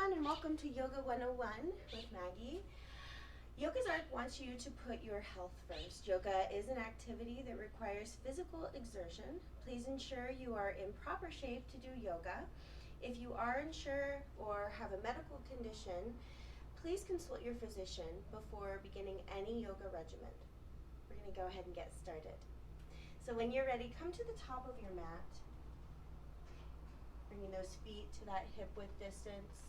everyone, and welcome to Yoga 101 with Maggie. Yoga's Art wants you to put your health first. Yoga is an activity that requires physical exertion. Please ensure you are in proper shape to do yoga. If you are unsure or have a medical condition, please consult your physician before beginning any yoga regimen. We're going to go ahead and get started. So when you're ready, come to the top of your mat. Bringing those feet to that hip width distance,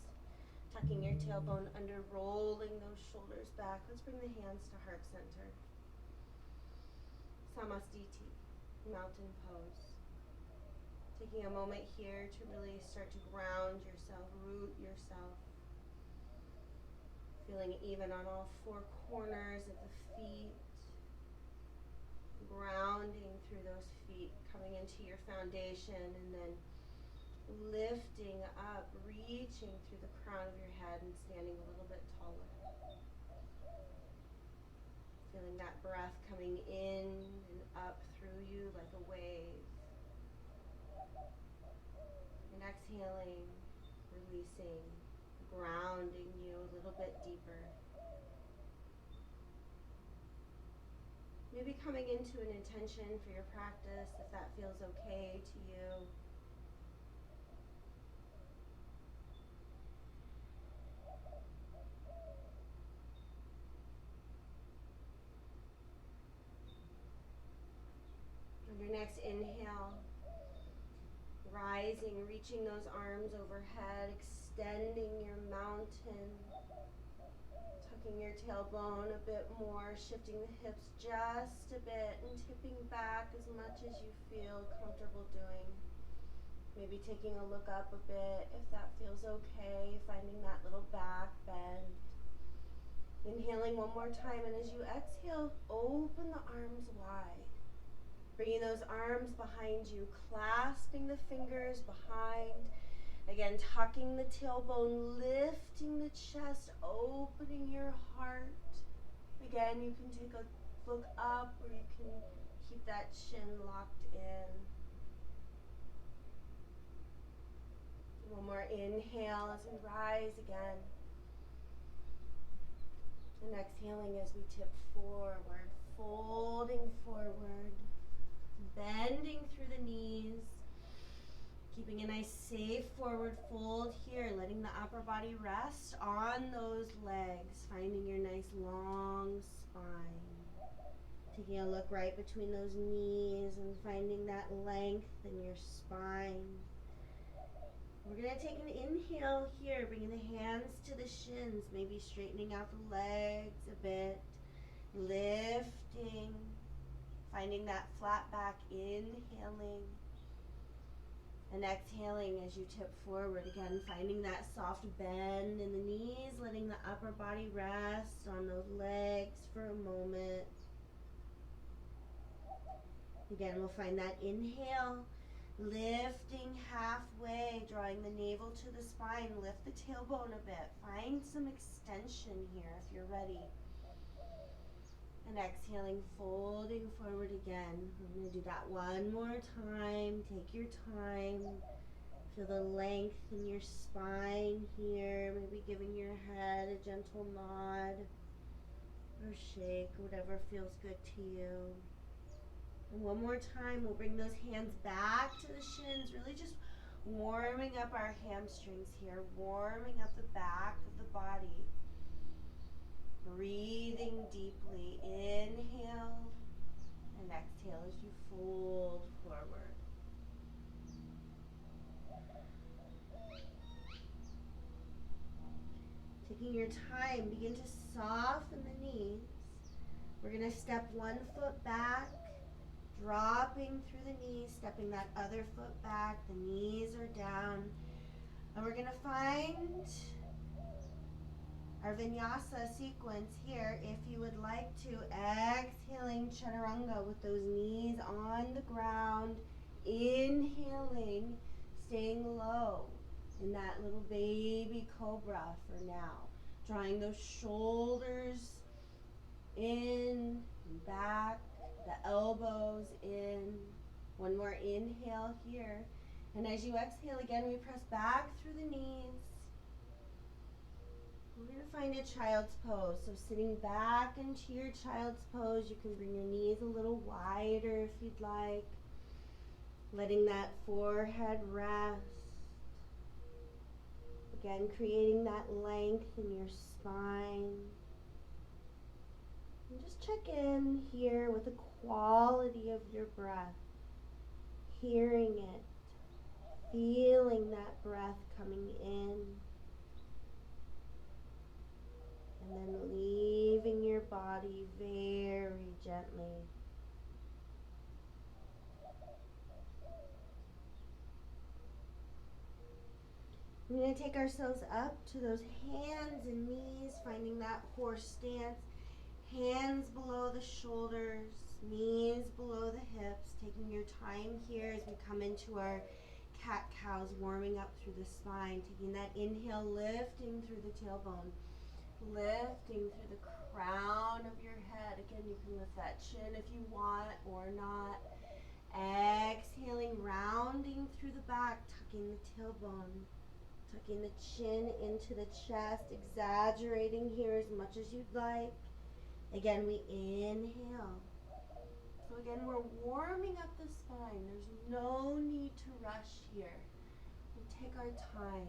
tucking your tailbone under, rolling those shoulders back. Let's bring the hands to heart center. Samastiti, mountain pose. Taking a moment here to really start to ground yourself, root yourself. Feeling even on all four corners of the feet. Grounding through those feet, coming into your foundation, and then lifting up, reaching through the crown of your head and standing a little bit taller. Feeling that breath coming in and up through you like a wave. And exhaling, releasing, grounding you a little bit deeper. Maybe coming into an intention for your practice, if that feels okay to you. On your next inhale, rising, reaching those arms overhead, extending your mountain, tucking your tailbone a bit more, shifting the hips just a bit and tipping back as much as you feel comfortable doing. Maybe taking a look up a bit if that feels okay, finding that little back bend. Inhaling one more time, and as you exhale, open the arms wide. Bringing those arms behind you, clasping the fingers behind. Again, tucking the tailbone, lifting the chest, opening your heart. Again, you can take a look up, or you can keep that chin locked in. One more inhale as we rise again. And exhaling as we tip forward, folding forward. Bending through the knees, keeping a nice safe forward fold here, letting the upper body rest on those legs, finding your nice long spine. Taking a look right between those knees and finding that length in your spine. We're going to take an inhale here, bringing the hands to the shins, maybe straightening out the legs a bit, lifting. Finding that flat back, inhaling, and exhaling as you tip forward. Again, finding that soft bend in the knees, letting the upper body rest on those legs for a moment. Again, we'll find that inhale, lifting halfway, drawing the navel to the spine, lift the tailbone a bit. Find some extension here if you're ready. And exhaling, folding forward again. We're going to do that one more time. Take your time. Feel the length in your spine here. Maybe giving your head a gentle nod or shake, whatever feels good to you. And one more time, we'll bring those hands back to the shins, really just warming up our hamstrings here, warming up the back of the body. Breathing deeply, inhale and exhale as you fold forward. Taking your time, begin to soften the knees. We're going to step one foot back, dropping through the knees, stepping that other foot back, the knees are down. And we're going to find our Vinyasa sequence here, if you would like to. Exhaling chaturanga with those knees on the ground. Inhaling, staying low in that little baby cobra for now. Drawing those shoulders in and back, the elbows in. One more inhale here. And as you exhale again, we press back through the knees. We're going to find a child's pose. So sitting back into your child's pose, you can bring your knees a little wider if you'd like. Letting that forehead rest. Again, creating that length in your spine. And just check in here with the quality of your breath. Hearing it. Feeling that breath coming in. And then leaving your body very gently. We're going to take ourselves up to those hands and knees, finding that horse stance. Hands below the shoulders, knees below the hips, taking your time here as we come into our cat-cows, warming up through the spine, taking that inhale, lifting through the tailbone, lifting through the crown of your head. Again, you can lift that chin if you want or not. Exhaling, rounding through the back, tucking the tailbone, tucking the chin into the chest, exaggerating here as much as you'd like. Again, we inhale. So again, we're warming up the spine. There's no need to rush here. We take our time.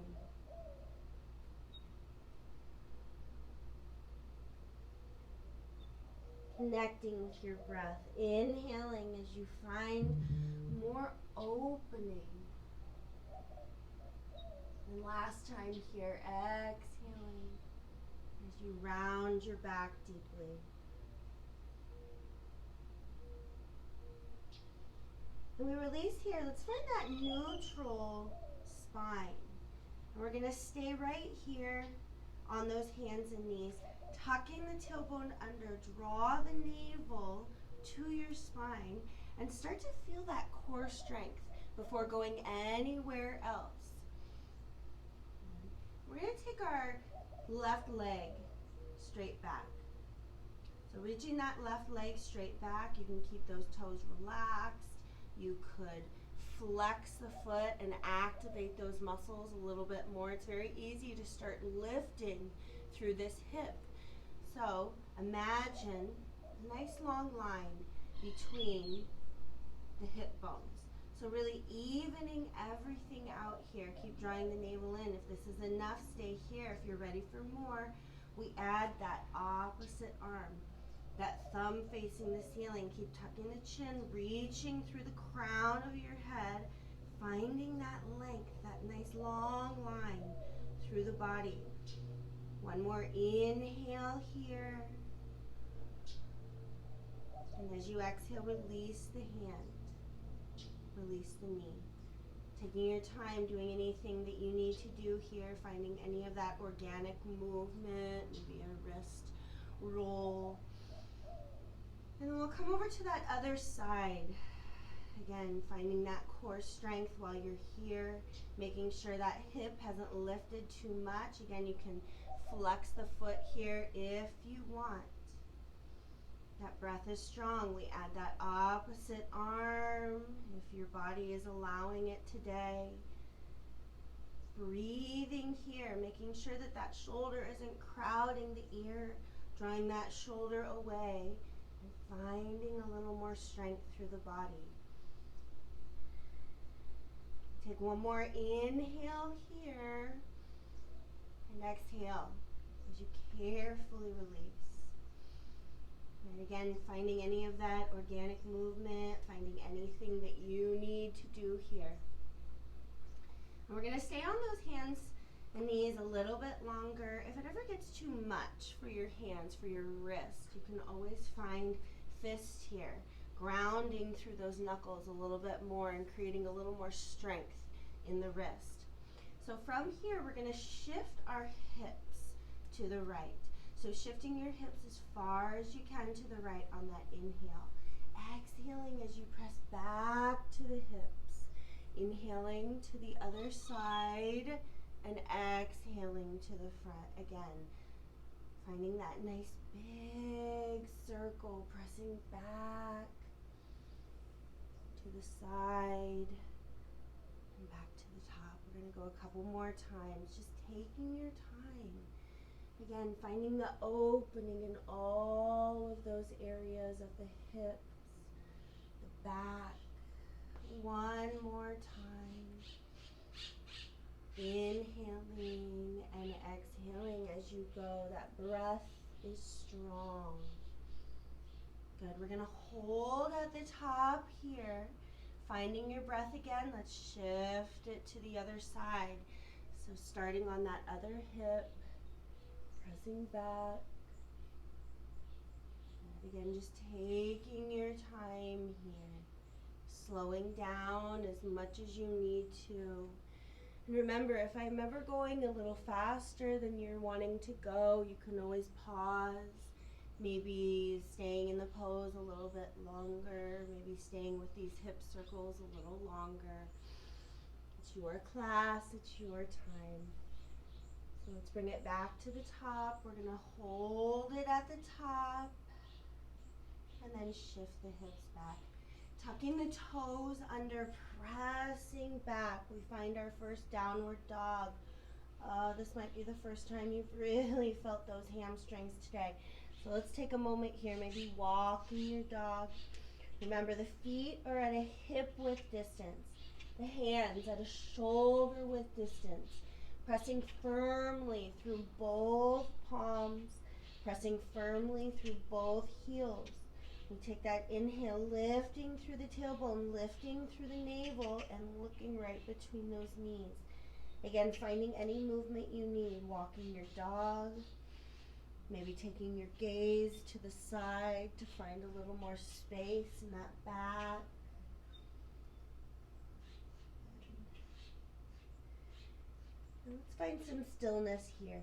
Connecting with your breath. Inhaling as you find more opening. And last time here, exhaling as you round your back deeply. And we release here. Let's find that neutral spine. And we're going to stay right here on those hands and knees, tucking the tailbone under. Draw the navel to your spine and start to feel that core strength before going anywhere else. We're going to take our left leg straight back. So reaching that left leg straight back, you can keep those toes relaxed. You could flex the foot and activate those muscles a little bit more. It's very easy to start lifting through this hip. So imagine a nice long line between the hip bones. So really evening everything out here. Keep drawing the navel in. If this is enough, stay here. If you're ready for more, we add that opposite arm. That thumb facing the ceiling. Keep tucking the chin, reaching through the crown of your head, finding that length, that nice long line through the body. One more inhale here. And as you exhale, release the hand, release the knee. Taking your time, doing anything that you need to do here, finding any of that organic movement, maybe a wrist roll. And then we'll come over to that other side. Again, finding that core strength while you're here, making sure that hip hasn't lifted too much. Again, you can flex the foot here if you want. That breath is strong. We add that opposite arm if your body is allowing it today. Breathing here, making sure that that shoulder isn't crowding the ear, drawing that shoulder away. Finding a little more strength through the body. Take one more inhale here and exhale as you carefully release. And again, finding any of that organic movement, finding anything that you need to do here. And we're going to stay on those hands and knees a little bit longer. If it ever gets too much for your hands, for your wrist, you can always find fist here, grounding through those knuckles a little bit more and creating a little more strength in the wrist. So from here, we're going to shift our hips to the right. So shifting your hips as far as you can to the right on that inhale. Exhaling as you press back to the hips. Inhaling to the other side and exhaling to the front again. Finding that nice big circle, pressing back to the side and back to the top. We're going to go a couple more times, just taking your time, Again, finding the opening in all of those areas of the hips, the back. One more time. Inhaling and exhaling as you go. That breath is strong. Good. We're going to hold at the top here. Finding your breath again. Let's shift it to the other side. So starting on that other hip, pressing back. And again, just taking your time here. Slowing down as much as you need to. And remember, if I'm ever going a little faster than you're wanting to go, you can always pause. Maybe staying in the pose a little bit longer. Maybe staying with these hip circles a little longer. It's your class, it's your time. So let's bring it back to the top. We're going to hold it at the top. And then shift the hips back. Tucking the toes under, pressing back. We find our first downward dog. This might be the first time you've really felt those hamstrings today. So let's take a moment here, maybe walking your dog. Remember, the feet are at a hip width distance. The hands at a shoulder width distance. Pressing firmly through both palms. Pressing firmly through both heels. We take that inhale, lifting through the tailbone, lifting through the navel, and looking right between those knees. Again, finding any movement you need, walking your dog, maybe taking your gaze to the side to find a little more space in that back. And let's find some stillness here.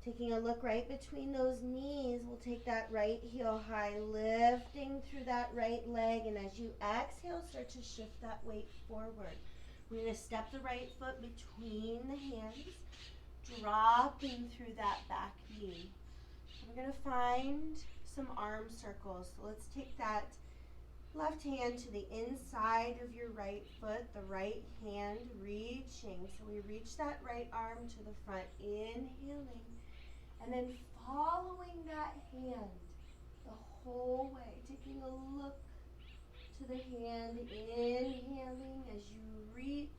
Taking a look right between those knees, we'll take that right heel high, lifting through that right leg, and as you exhale, start to shift that weight forward. We're going to step the right foot between the hands, dropping through that back knee. We're going to find some arm circles. So let's take that left hand to the inside of your right foot, the right hand reaching. So we reach that right arm to the front, inhaling. And then following that hand the whole way, taking a look to the hand, inhaling as you reach,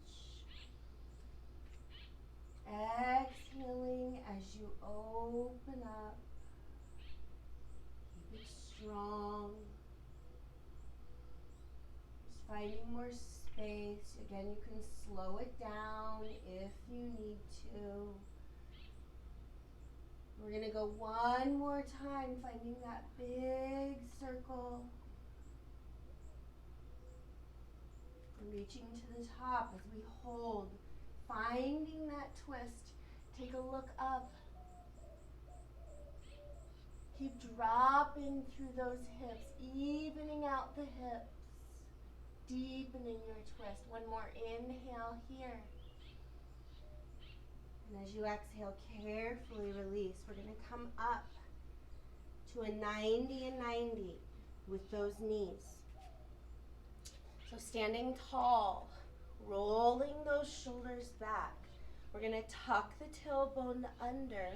exhaling as you open up. Keep it strong. Just finding more space. Again, you can slow it down if you need to. We're going to go one more time, finding that big circle. Reaching to the top as we hold. Finding that twist. Take a look up. Keep dropping through those hips, evening out the hips. Deepening your twist. One more inhale here. And as you exhale, carefully release. We're going to come up to a 90 and 90 with those knees. So standing tall, rolling those shoulders back. We're going to tuck the tailbone under.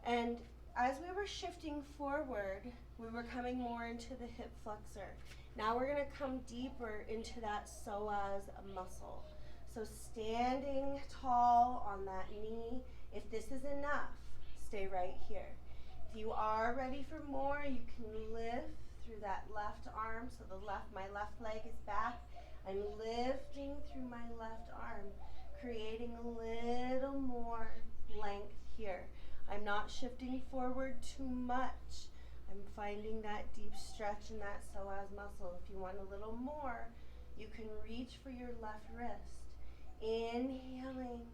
And as we were shifting forward, we were coming more into the hip flexor. Now we're going to come deeper into that psoas muscle. So standing tall on that knee. If this is enough, stay right here. If you are ready for more, you can lift through that left arm. So my left leg is back. I'm lifting through my left arm, creating a little more length here. I'm not shifting forward too much. I'm finding that deep stretch in that psoas muscle. If you want a little more, you can reach for your left wrist. Inhaling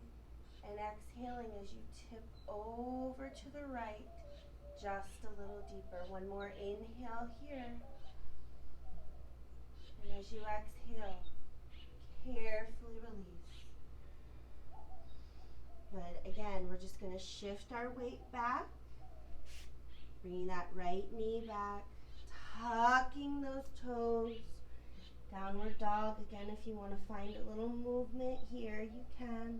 and exhaling as you tip over to the right, just a little deeper. One more inhale here. And as you exhale, carefully release. Good. Again, we're just going to shift our weight back. Bringing that right knee back. Tucking those toes. Downward dog. Again, if you want to find a little movement here, you can.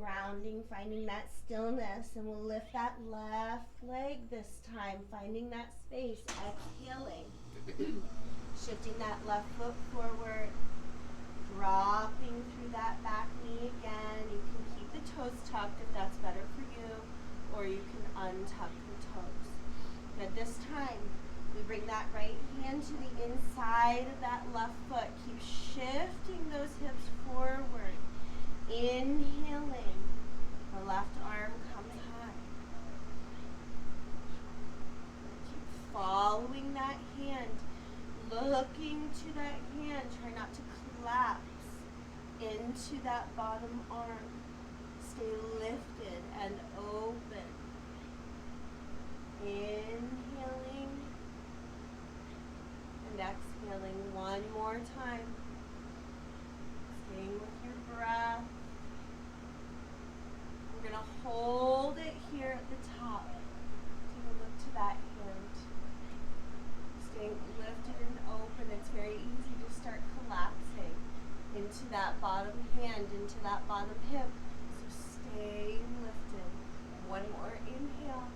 grounding, finding that stillness, and we'll lift that left leg this time, finding that space, exhaling, shifting that left foot forward, dropping through that back knee again. You can keep the toes tucked if that's better for you, or you can untuck the toes. Now this time, we bring that right hand to the inside of that left foot. Keep shifting those hips forward. Inhaling, the left arm comes high. Keep following that hand, looking to that hand. Try not to collapse into that bottom arm. Stay lifted and open. Inhaling and exhaling one more time. Staying with your breath. We're going to hold it here at the top. Take a look to that hand. Staying lifted and open. It's very easy to start collapsing into that bottom hand, into that bottom hip. So stay lifted. One more inhale.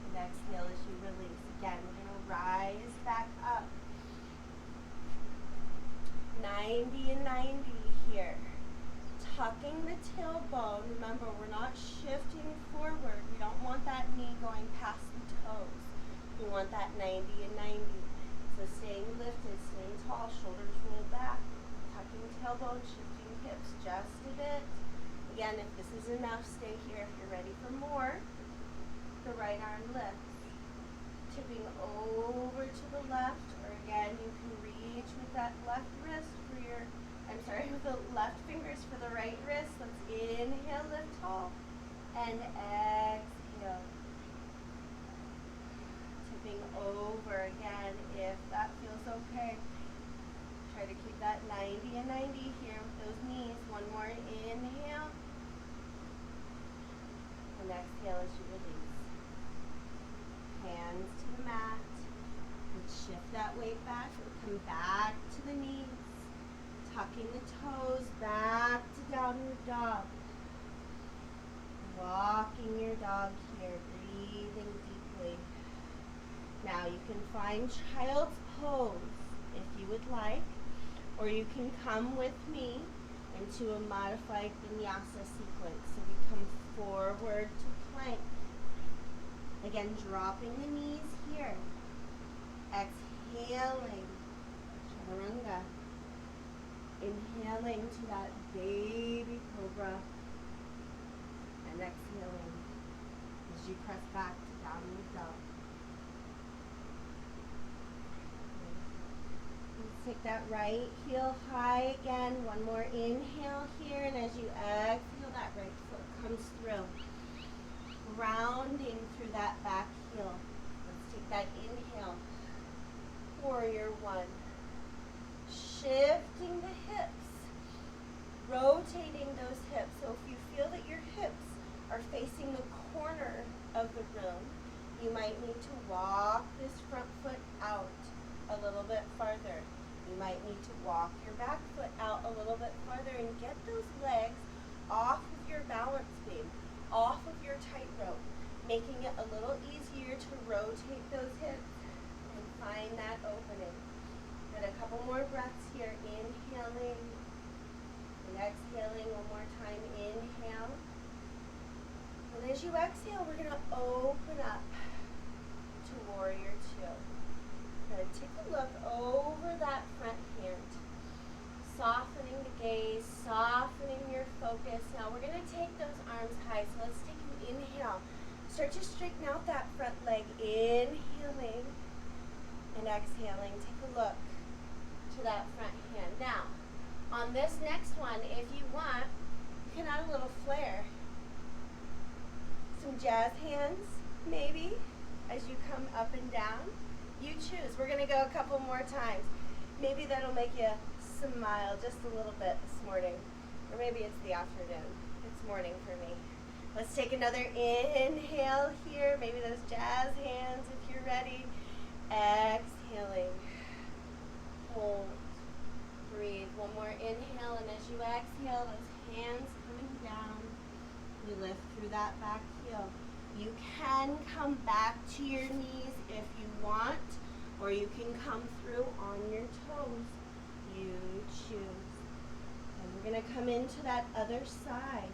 And exhale as you release. Again, we're going to rise back up. 90 and 90 here. Tucking the tailbone. Remember, we're not shifting forward. We don't want that knee going past the toes. We want that 90 and 90. So staying lifted, staying tall, shoulders roll back. Tucking tailbone, shifting hips just a bit. Again, if this is enough, stay here. If you're ready for more, the right arm lifts. Tipping over to the left, or again, you can reach with that left wrist for your, with the left fingers for the right wrist. Let's inhale, lift tall, and exhale. Tipping over again if that feels okay. Try to keep that 90 and 90 here with those knees. One more inhale, and exhale as you release. Hands to the mat. Let's shift that weight back. Come back to the knees. Tucking the toes back to downward dog. Walking your dog here. Breathing deeply. Now you can find child's pose if you would like, or you can come with me into a modified Vinyasa sequence. So we come forward to plank. Again, dropping the knees here. Exhaling, chaturanga. Inhaling to that baby cobra. And exhaling as you press back to downward dog. Let's take that right heel high again. One more inhale here, and as you exhale, that right foot comes through. Rounding through that back heel. Let's take that inhale. Warrior one. Shifting the hips. Rotating those hips. So if you feel that your hips are facing the corner of the room, you might need to walk this front foot out a little bit farther. You might need to walk your back foot out a little bit farther and get those legs off of your balance beam, off of your tightrope, making it a little easier to rotate those hips and find that opening. And a couple more breaths here. Inhaling and exhaling one more time. Inhale. And as you exhale, we're going to open up to warrior two. Going to take a look over that front hand. Softening the gaze, softening your focus. Now we're going to take those arms high. So let's take an inhale. Start to straighten out that front leg. Inhaling and exhaling. Take a look to that front hand. Now, on this next one, if you want, you can add a little flair. Some jazz hands, maybe, as you come up and down. You choose. We're going to go a couple more times. Maybe that'll make you smile just a little bit this morning. Or maybe it's the afternoon. It's morning for me. Let's take another inhale here. Maybe those jazz hands if you're ready. Exhaling. Hold. Breathe. One more inhale, and as you exhale, those hands coming down. You lift through that back heel. You can come back to your knees if you want, or you can come through on your toes. You choose. And we're going to come into that other side.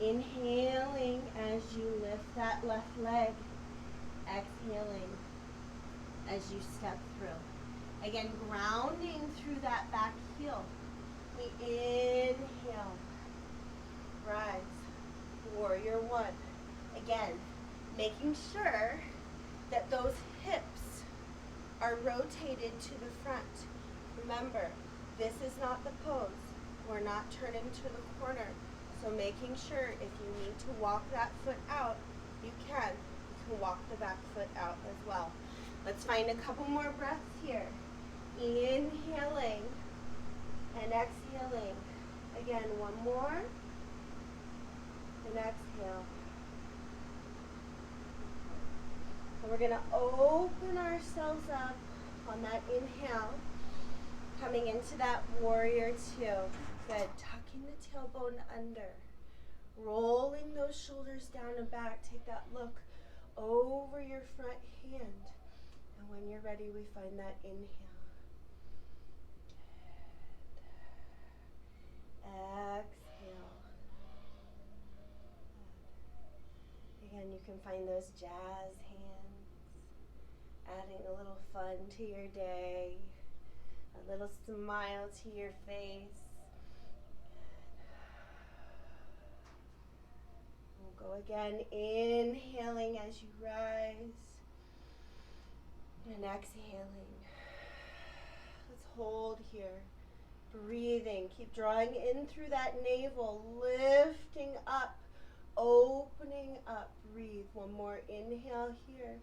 Inhaling as you lift that left leg. Exhaling as you step through. Again, grounding through that back heel. We inhale. Rise. Warrior one. Again, making sure that those hips are rotated to the front. Remember, this is not the pose. We're not turning to the corner. So making sure if you need to walk that foot out, you can. You can walk the back foot out as well. Let's find a couple more breaths here. Inhaling and exhaling. Again, one more. And exhale. So we're going to open ourselves up on that inhale. Coming into that warrior two. Good. Tucking the tailbone under. Rolling those shoulders down and back. Take that look over your front hand. And when you're ready, we find that inhale. Exhale. Again, you can find those jazz hands. Adding a little fun to your day. A little smile to your face. We'll go again, inhaling as you rise. And exhaling. Let's hold here. Breathing. Keep drawing in through that navel. Lifting up. Opening up. Breathe. One more inhale here.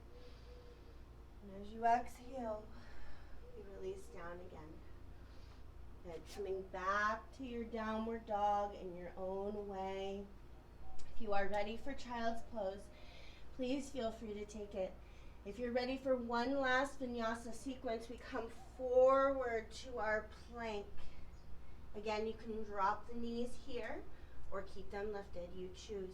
And as you exhale, you release down again. Good. Coming back to your downward dog in your own way. If you are ready for child's pose, please feel free to take it. If you're ready for one last vinyasa sequence, we come forward to our plank. Again, you can drop the knees here or keep them lifted. You choose.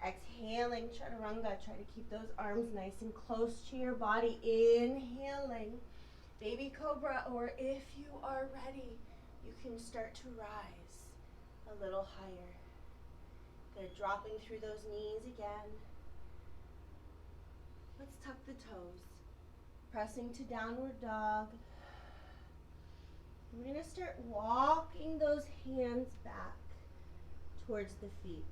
Exhaling, chaturanga. Try to keep those arms nice and close to your body. Inhaling, baby cobra, or if you are ready, you can start to rise a little higher. Good. Dropping through those knees again. Let's tuck the toes. Pressing to downward dog. We're going to start walking those hands back towards the feet.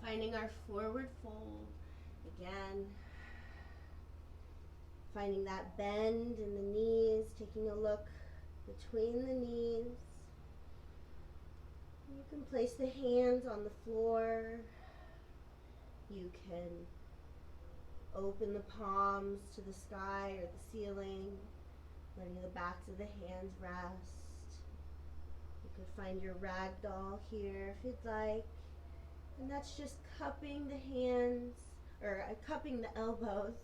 Finding our forward fold. Again. Finding that bend in the knees. Taking a look between the knees. You can place the hands on the floor. You can open the palms to the sky or the ceiling, letting the backs of the hands rest. You can find your rag doll here if you'd like. And that's just cupping the hands, or cupping the elbows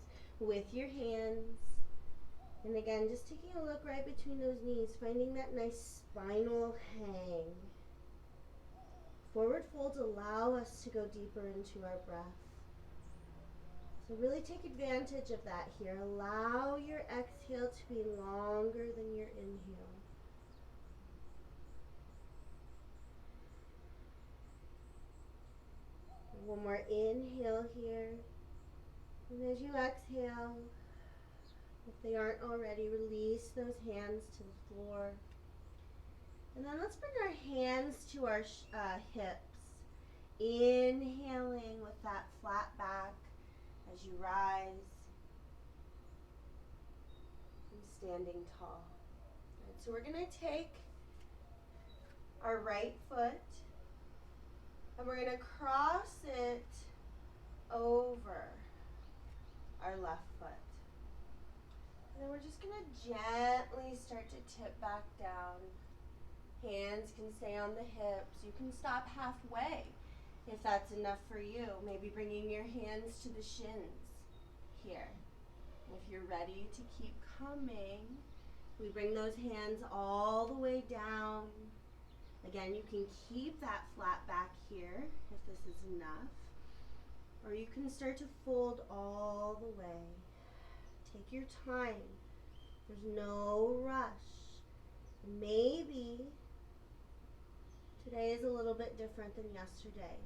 with your hands. And again, just taking a look right between those knees, finding that nice spinal hang. Forward folds allow us to go deeper into our breath. So really take advantage of that here. Allow your exhale to be longer than your inhale. One more inhale here. And as you exhale, if they aren't already, release those hands to the floor. And then let's bring our hands to our hips. Inhaling with that flat back as you rise and standing tall. Right, so we're going to take our right foot and we're going to cross it over our left foot. And then we're just going to gently start to tip back down. Hands can stay on the hips. You can stop halfway if that's enough for you. Maybe bringing your hands to the shins here. If you're ready to keep coming, we bring those hands all the way down Again, you can keep that flat back here if this is enough, or you can start to fold all the way. Take your time. There's no rush. Maybe today is a little bit different than yesterday.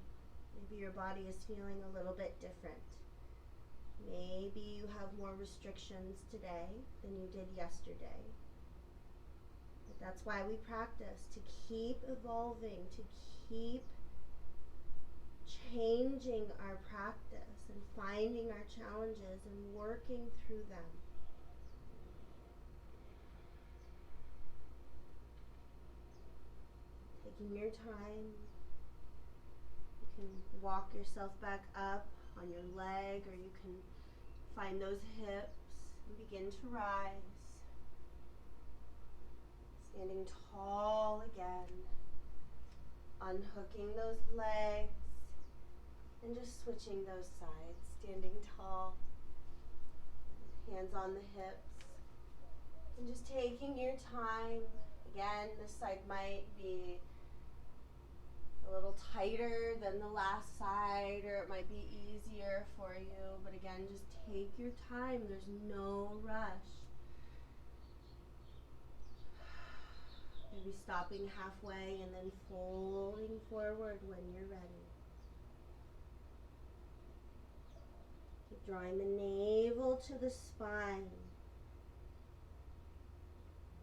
Maybe your body is feeling a little bit different. Maybe you have more restrictions today than you did yesterday. But that's why we practice, to keep evolving, to keep changing our practice and finding our challenges and working through them. Taking your time, you can walk yourself back up on your leg, or you can find those hips and begin to rise. Standing tall again, unhooking those legs and just switching those sides. Standing tall, hands on the hips, and just taking your time. Again, this side might be a little tighter than the last side, or it might be easier for you, but again, just take your time. There's no rush. Maybe stopping halfway and then folding forward when you're ready. Keep drawing the navel to the spine.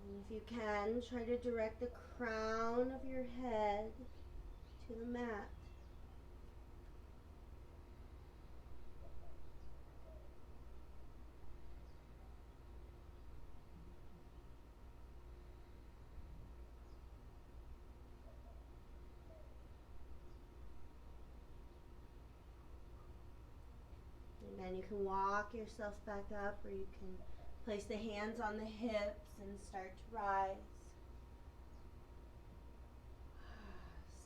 And if you can, try to direct the crown of your head to the mat. And then you can walk yourself back up, or you can place the hands on the hips and start to rise.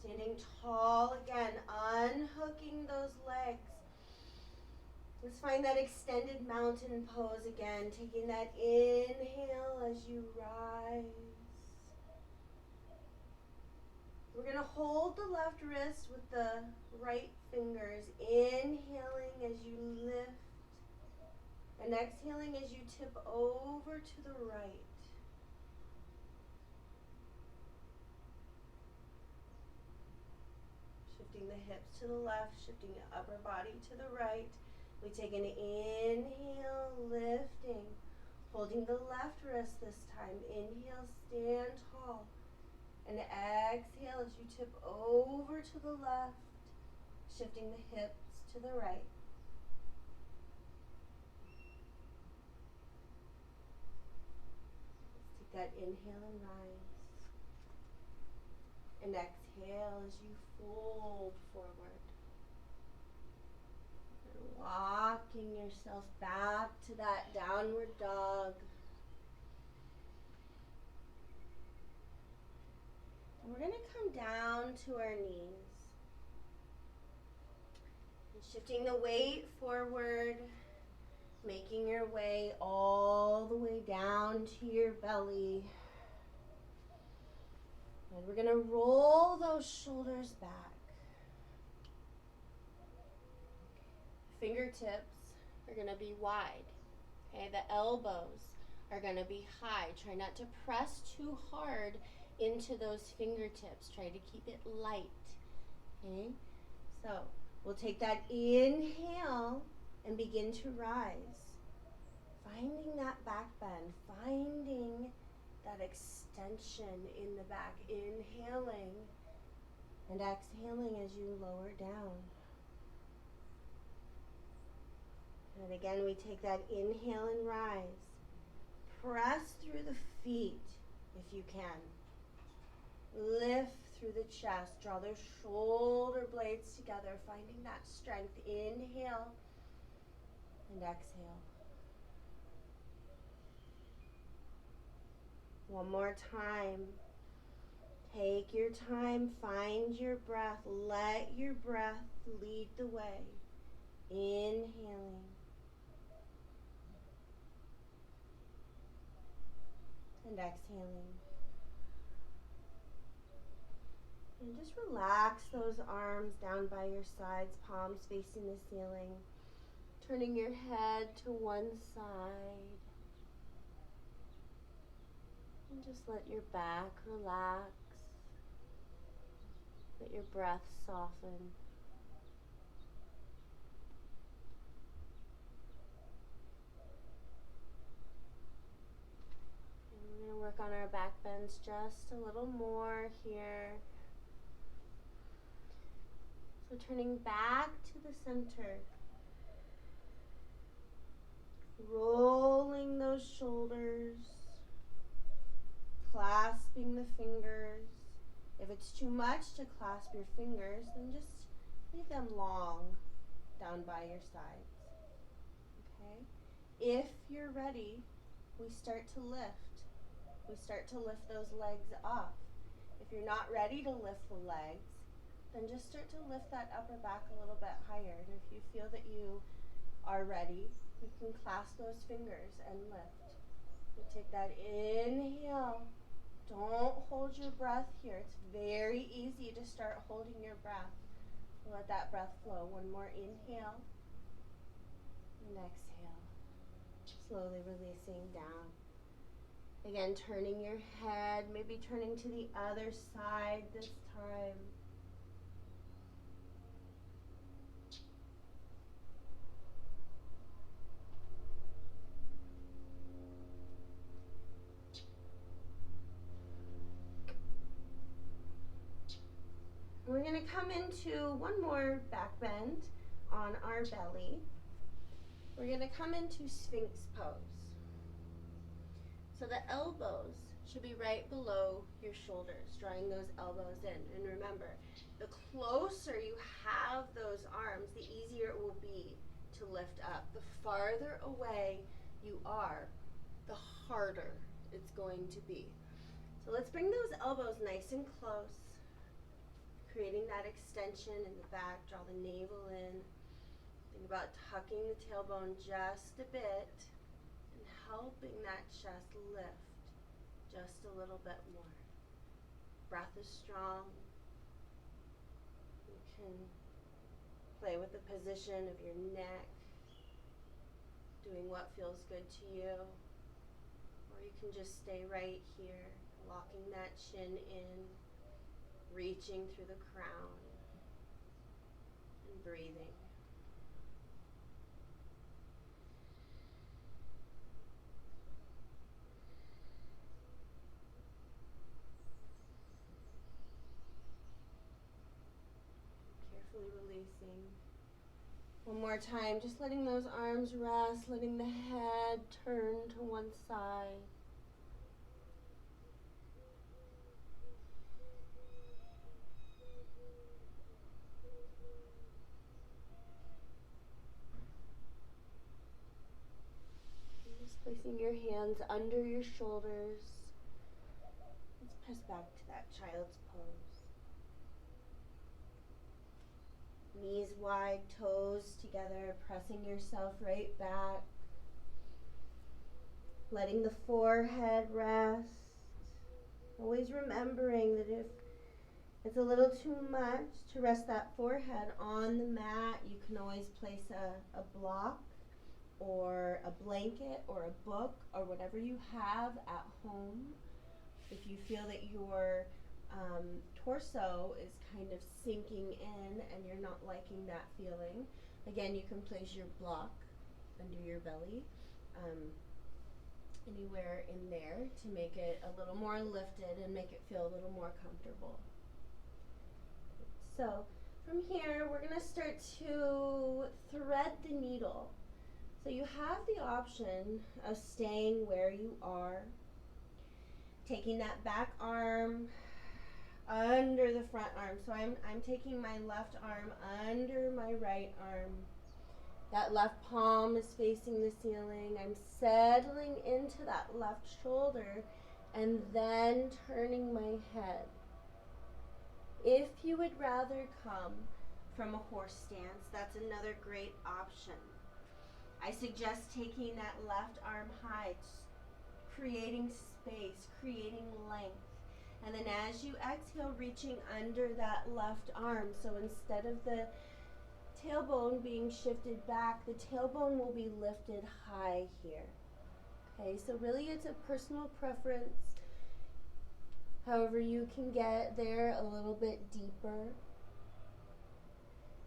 Standing tall again, unhooking those legs. Let's find that extended mountain pose again, taking that inhale as you rise. We're going to hold the left wrist with the right fingers, inhaling as you lift, and exhaling as you tip over to the right. Shifting the hips to the left, shifting the upper body to the right. We take an inhale, lifting, holding the left wrist this time. Inhale, stand tall. And exhale as you tip over to the left, shifting the hips to the right. Let's take that inhale and rise. And exhale as you fold forward. And walking yourself back to that downward dog. And we're going to come down to our knees. And shifting the weight forward, making your way all the way down to your belly. And we're going to roll those shoulders back. Fingertips are going to be wide. Okay, the elbows are going to be high. Try not to press too hard into those fingertips. Try to keep it light. Okay, so we'll take that inhale and begin to rise. Finding that back bend, finding that extension in the back. Inhaling and exhaling as you lower down. And again, we take that inhale and rise. Press through the feet if you can. Lift through the chest. Draw those shoulder blades together, finding that strength. Inhale and exhale. One more time. Take your time. Find your breath. Let your breath lead the way. Inhaling. And exhaling. And just relax those arms down by your sides, palms facing the ceiling. Turning your head to one side. And just let your back relax. Let your breath soften. And we're going to work on our back bends just a little more here. So turning back to the center. Rolling those shoulders. Clasping the fingers. If it's too much to clasp your fingers, then just leave them long down by your sides. Okay? If you're ready, we start to lift. We start to lift those legs up. If you're not ready to lift the legs, then just start to lift that upper back a little bit higher. And if you feel that you are ready, you can clasp those fingers and lift. You take that inhale. Don't hold your breath here. It's very easy to start holding your breath. Let that breath flow. One more inhale and exhale. Slowly releasing down. Again, turning your head, maybe turning to the other side this time. We're going to come into one more back bend on our belly. We're going to come into Sphinx Pose. So the elbows should be right below your shoulders, drawing those elbows in. And remember, the closer you have those arms, the easier it will be to lift up. The farther away you are, the harder it's going to be. So let's bring those elbows nice and close. Creating that extension in the back, draw the navel in. Think about tucking the tailbone just a bit and helping that chest lift just a little bit more. Breath is strong. You can play with the position of your neck, doing what feels good to you. Or you can just stay right here, locking that chin in. Reaching through the crown and breathing. Carefully releasing. One more time, just letting those arms rest, letting the head turn to one side. Placing your hands under your shoulders. Let's press back to that child's pose. Knees wide, toes together, pressing yourself right back. Letting the forehead rest. Always remembering that if it's a little too much to rest that forehead on the mat, you can always place a block or a blanket or a book or whatever you have at home. If you feel that your torso is kind of sinking in and you're not liking that feeling, again, you can place your block under your belly, anywhere in there to make it a little more lifted and make it feel a little more comfortable. So from here, we're going to start to thread the needle. So you have the option of staying where you are, taking that back arm under the front arm. So I'm taking my left arm under my right arm. That left palm is facing the ceiling. I'm settling into that left shoulder and then turning my head. If you would rather come from a horse stance, that's another great option. I suggest taking that left arm high, creating space, creating length. And then as you exhale, reaching under that left arm. So instead of the tailbone being shifted back, the tailbone will be lifted high here. Okay, so really it's a personal preference. However, you can get there a little bit deeper.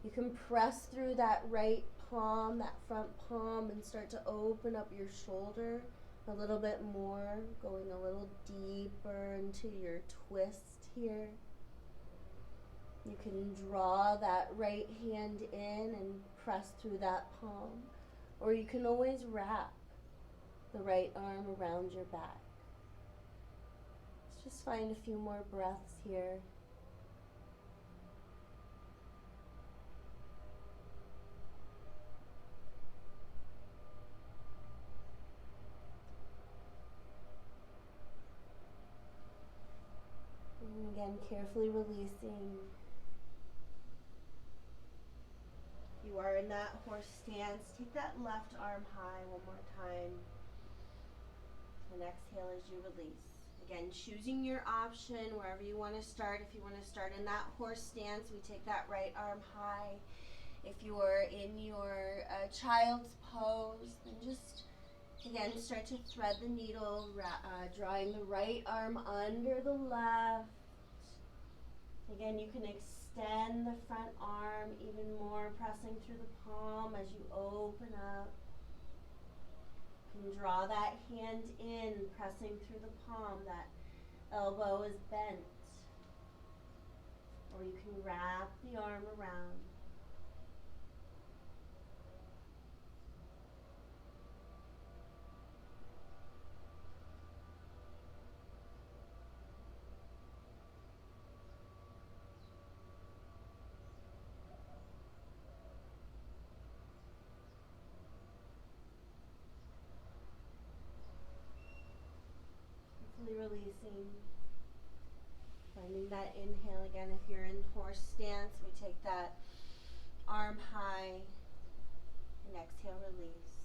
You can press through that right palm, that front palm, and start to open up your shoulder a little bit more, going a little deeper into your twist here. You can draw that right hand in and press through that palm, or you can always wrap the right arm around your back. Let's just find a few more breaths here. And again, carefully releasing. You are in that horse stance. Take that left arm high one more time. And exhale as you release. Again, choosing your option wherever you want to start. If you want to start in that horse stance, we take that right arm high. If you are in your child's pose, then just, again, start to thread the needle, drawing the right arm under the left. Again, you can extend the front arm even more, pressing through the palm as you open up. You can draw that hand in, pressing through the palm. That elbow is bent. Or you can wrap the arm around. Releasing, finding that inhale again. If you're in horse stance, we take that arm high and exhale, release.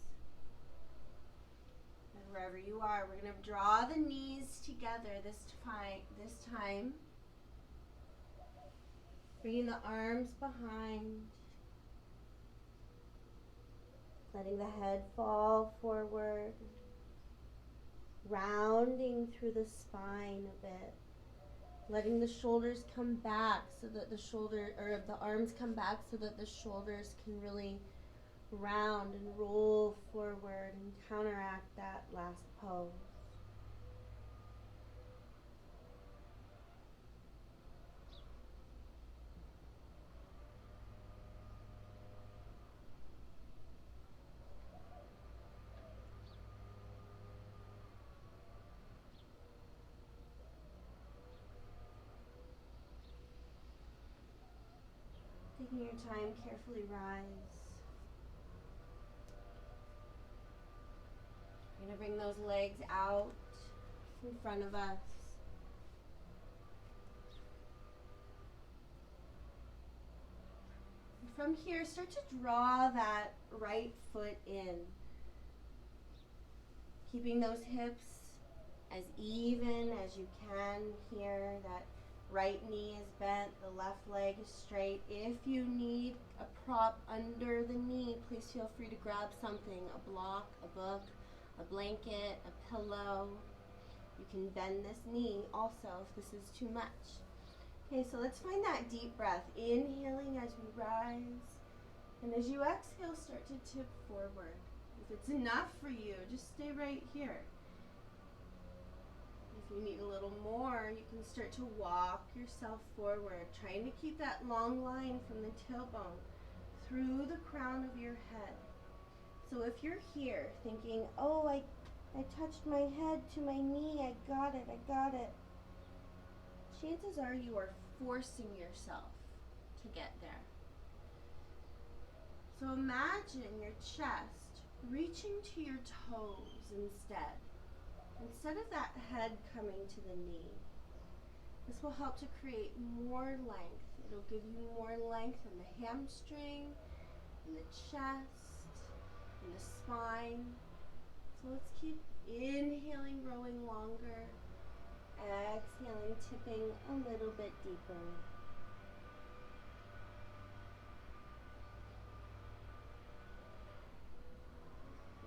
And wherever you are, we're going to draw the knees together this time. Bringing the arms behind, letting the head fall forward. Rounding through the spine a bit, letting the shoulders come back so that the arms come back so that the shoulders can really round and roll forward and counteract that last pose. Taking your time, carefully rise. We're going to bring those legs out in front of us. And from here, start to draw that right foot in. Keeping those hips as even as you can here. That right knee is bent, the left leg is straight. If you need a prop under the knee, please feel free to grab something, a block, a book, a blanket, a pillow. You can bend this knee also if this is too much. Okay, so let's find that deep breath. Inhaling as we rise. And as you exhale, start to tip forward. If it's enough for you, just stay right here. If you need a little more, you can start to walk yourself forward, trying to keep that long line from the tailbone through the crown of your head. So if you're here thinking, oh, I touched my head to my knee, I got it, chances are you are forcing yourself to get there. So imagine your chest reaching to your toes instead of that head coming to the knee. This will help to create more length. It'll give you more length in the hamstring, in the chest, in the spine. So let's keep inhaling, growing longer, Exhaling, tipping a little bit deeper.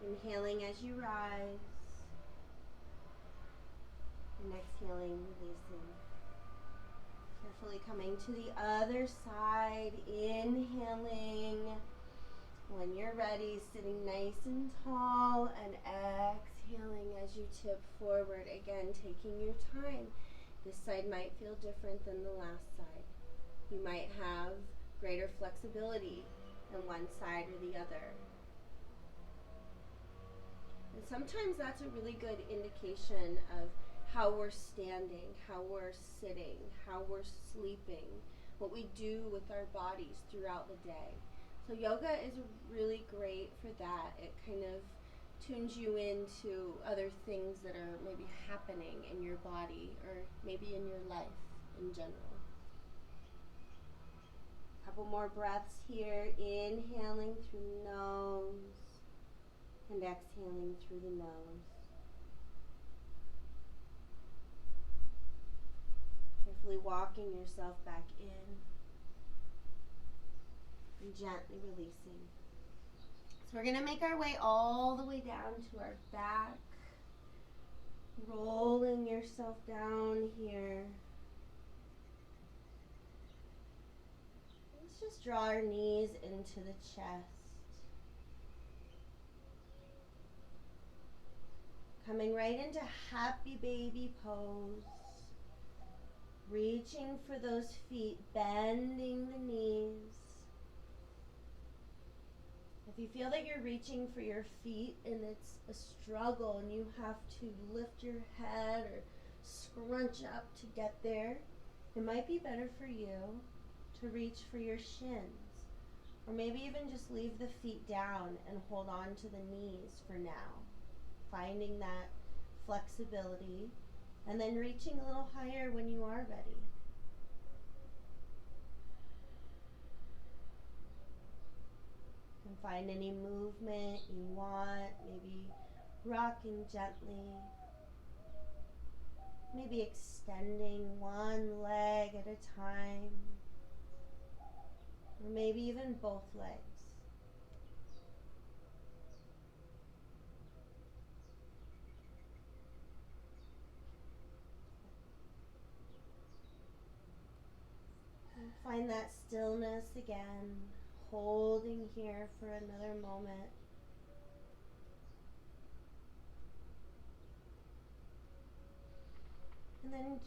Inhaling as you rise, and exhaling, releasing. Carefully coming to the other side, inhaling. When you're ready, sitting nice and tall, and exhaling as you tip forward. Again, taking your time. This side might feel different than the last side. You might have greater flexibility in one side or the other. And sometimes that's a really good indication of how we're standing, how we're sitting, how we're sleeping, what we do with our bodies throughout the day. So yoga is really great for that. It kind of tunes you into other things that are maybe happening in your body or maybe in your life in general. A couple more breaths here, inhaling through the nose and exhaling through the nose. Carefully walking yourself back in and gently releasing. So we're going to make our way all the way down to our back, rolling yourself down here. Let's just draw our knees into the chest. Coming right into happy baby pose. Reaching for those feet, bending the knees. If you feel that you're reaching for your feet and it's a struggle and you have to lift your head or scrunch up to get there, it might be better for you to reach for your shins. Or maybe even just leave the feet down and hold on to the knees for now. Finding that flexibility and then reaching a little higher when you are ready. You can find any movement you want, maybe rocking gently, maybe extending one leg at a time, or maybe even both legs. And find that stillness again, holding here for another moment. And then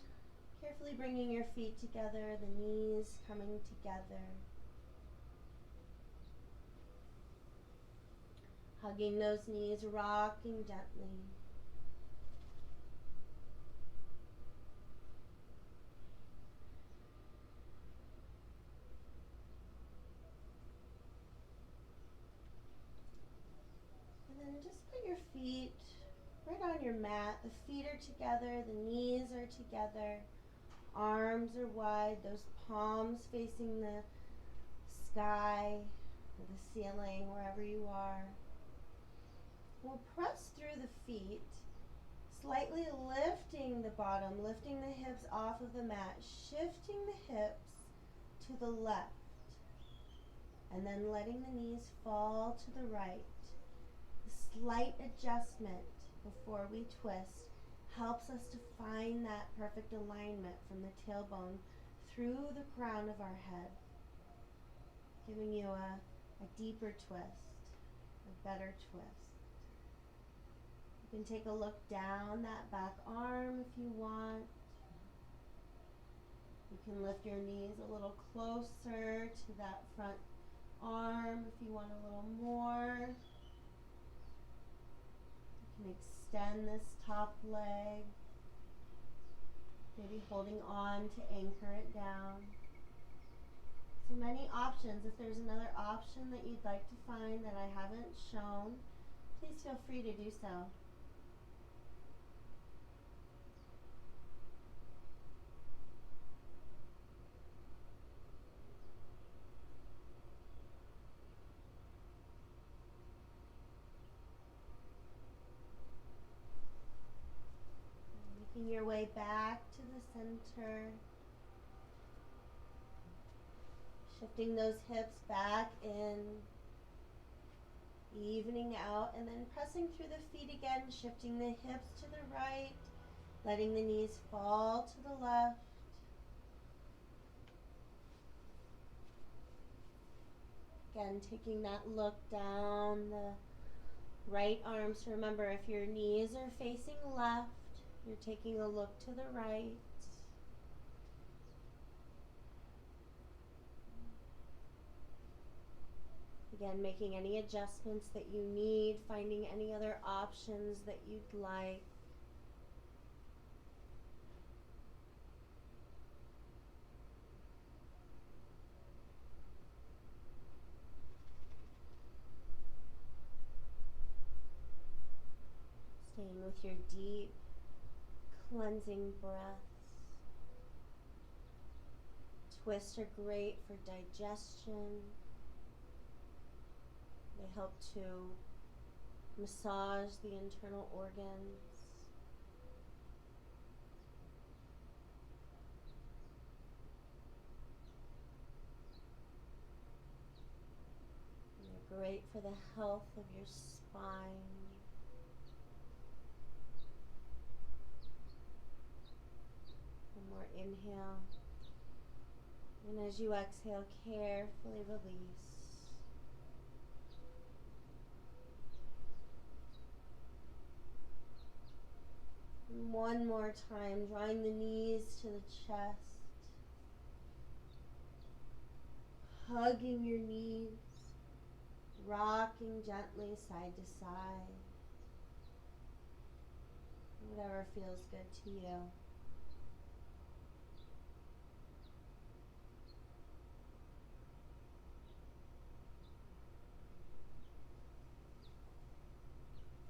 carefully bringing your feet together, the knees coming together. Hugging those knees, rocking gently. And then just put your feet right on your mat. The feet are together, the knees are together, arms are wide, those palms facing the sky or the ceiling, wherever you are. We'll press through the feet, slightly lifting the bottom, lifting the hips off of the mat, shifting the hips to the left, and then letting the knees fall to the right. A slight adjustment before we twist helps us to find that perfect alignment from the tailbone through the crown of our head, giving you a deeper twist, a better twist. You can take a look down that back arm if you want. You can lift your knees a little closer to that front arm if you want a little more. You can extend this top leg, maybe holding on to anchor it down. So many options. If there's another option that you'd like to find that I haven't shown, please feel free to do so. Making your way way back to the center. Shifting those hips back in, evening out, and then pressing through the feet again, shifting the hips to the right, letting the knees fall to the left. Again, taking that look down the right arm. So remember, if your knees are facing left, you're taking a look to the right. Again, making any adjustments that you need, finding any other options that you'd like. Staying with your deep, cleansing breaths. Twists are great for digestion. They help to massage the internal organs. And they're great for the health of your spine. One more inhale. And as you exhale, carefully release. And one more time, drawing the knees to the chest. Hugging your knees. Rocking gently side to side. Whatever feels good to you.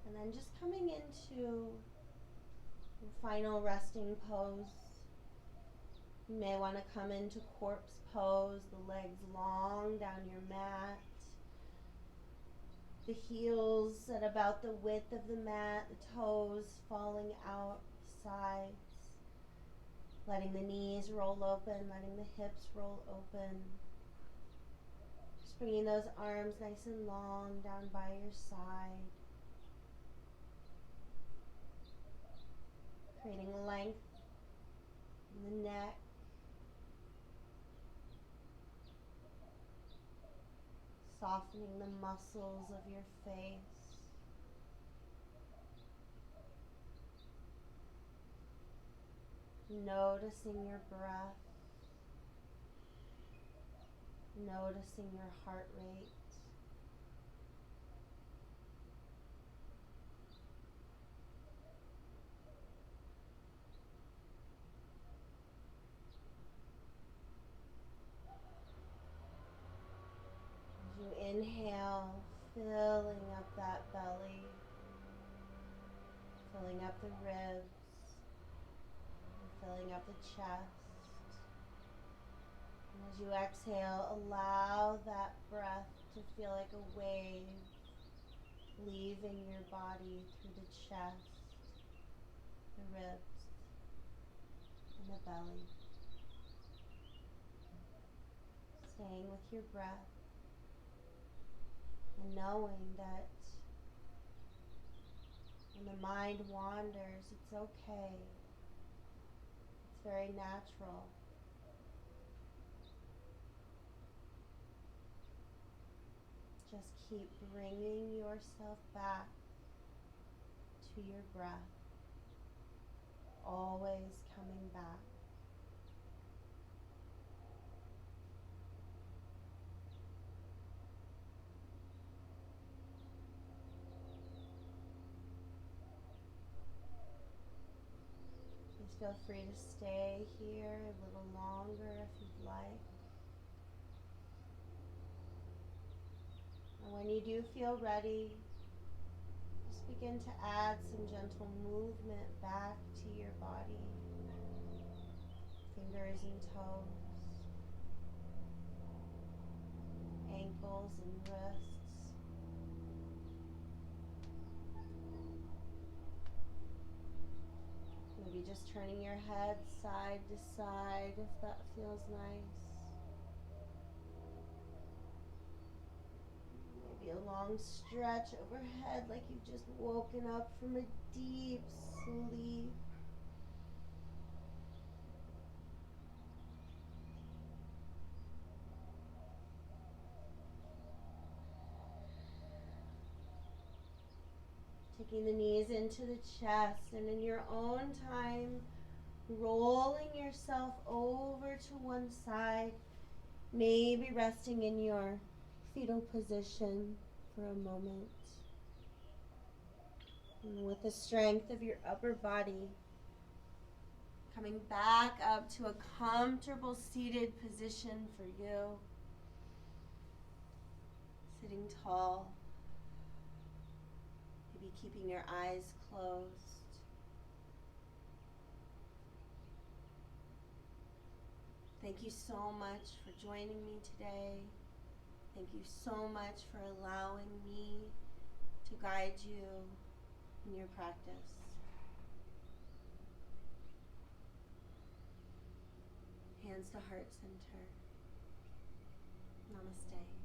And then just coming into your final resting pose. You may want to come into corpse pose, the legs long down your mat. The heels at about the width of the mat, the toes falling out the sides. Letting the knees roll open, letting the hips roll open. Just bringing those arms nice and long down by your side. Creating length in the neck. Softening the muscles of your face. Noticing your breath. Noticing your heart rate. As you inhale, filling up that belly, filling up the ribs, and filling up the chest. And as you exhale, allow that breath to feel like a wave leaving your body through the chest, the ribs, and the belly. Staying with your breath and knowing that when the mind wanders, it's okay. It's very natural. Just keep bringing yourself back to your breath, always coming back. Please feel free to stay here a little longer if you'd like. And when you do feel ready, just begin to add some gentle movement back to your body. Fingers and toes, ankles and wrists. Maybe just turning your head side to side if that feels nice. Maybe a long stretch overhead like you've just woken up from a deep sleep. Taking the knees into the chest, and in your own time, rolling yourself over to one side, maybe resting in your fetal position for a moment. And with the strength of your upper body, coming back up to a comfortable seated position for you. Sitting tall, maybe keeping your eyes closed. Thank you so much for joining me today. Thank you so much for allowing me to guide you in your practice. Hands to heart center. Namaste.